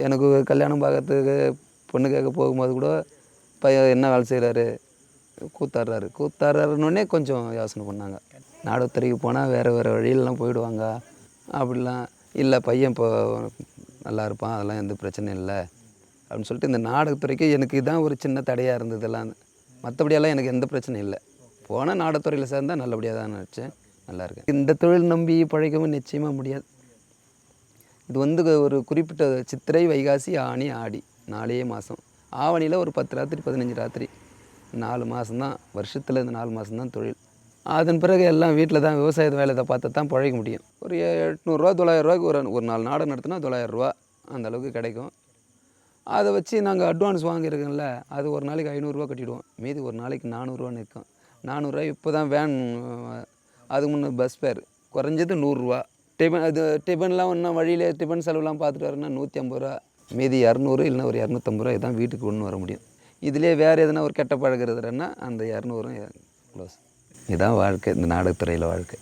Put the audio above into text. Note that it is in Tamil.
எனக்கு கல்யாணம் பார்க்கறதுக்கு பொண்ணு கேட்க போகும்போது கூட பையன் என்ன வேலை செய்கிறாரு, கூத்தாடுறாருன்னொடனே கொஞ்சம் யோசனை பண்ணாங்க. நாடகத்துறைக்கு போனால் வேறு வழியிலலாம் போயிடுவாங்க. அப்படிலாம் இல்லை, பையன் இப்போ நல்லா இருப்பான், அதெல்லாம் எந்த பிரச்சனையும் இல்லை அப்படின்னு சொல்லிட்டு இந்த நாடகத்துறைக்கு எனக்கு இதான் ஒரு சின்ன தடையாக இருந்ததெல்லாம். மற்றபடியெல்லாம் எனக்கு எந்த பிரச்சனையும் இல்லை. போனால் நாடகத்துறையில் சேர்ந்தால் நல்லபடியாக தான் நினச்சேன். நல்லாயிருக்கேன். இந்த தொழில் நம்பி பழைக்கவும் நிச்சயமாக முடியாது. இது ஒரு குறிப்பிட்ட சித்திரை, வைகாசி, ஆனி, ஆடி 4 மாதம். ஆவணியில் ஒரு 10 ராத்திரி 15 ராத்திரி 4 மாதம்தான் வருஷத்தில். இந்த 4 மாதம்தான் தொழில். அதன் பிறகு எல்லாம் வீட்டில் தான் விவசாய வேலையை பார்த்து தான் பழைக்க முடியும். ஒரு 800 900 ஒரு 4 நாடகம் நடத்தினா 900 அந்த அளவுக்கு கிடைக்கும். அதை வச்சு நாங்கள் அட்வான்ஸ் வாங்கியிருக்கோம்ல, அது ஒரு நாளைக்கு 500 கட்டிவிடுவோம். மீதி ஒரு நாளைக்கு 400 நிற்கும். 400 இப்போ தான் வேன், அதுக்கு முன்னே பஸ் ஃபேர் குறைஞ்சது 100. டிஃபன்லாம் இன்னும் வழியிலே டிஃபன் செலவுலாம் பார்த்துட்டு வரேன்னா 150. மீதி 200 இல்லைன்னா ஒரு 250 இதான் வீட்டுக்கு கொண்டு வர முடியும். இதிலே வேறு எதுனா ஒரு கெட்ட பழகிறதுனா அந்த 200 க்ளோஸ். இதுதான் வாழ்க்கை, இந்த நாடகத்துறையில் வாழ்க்கை.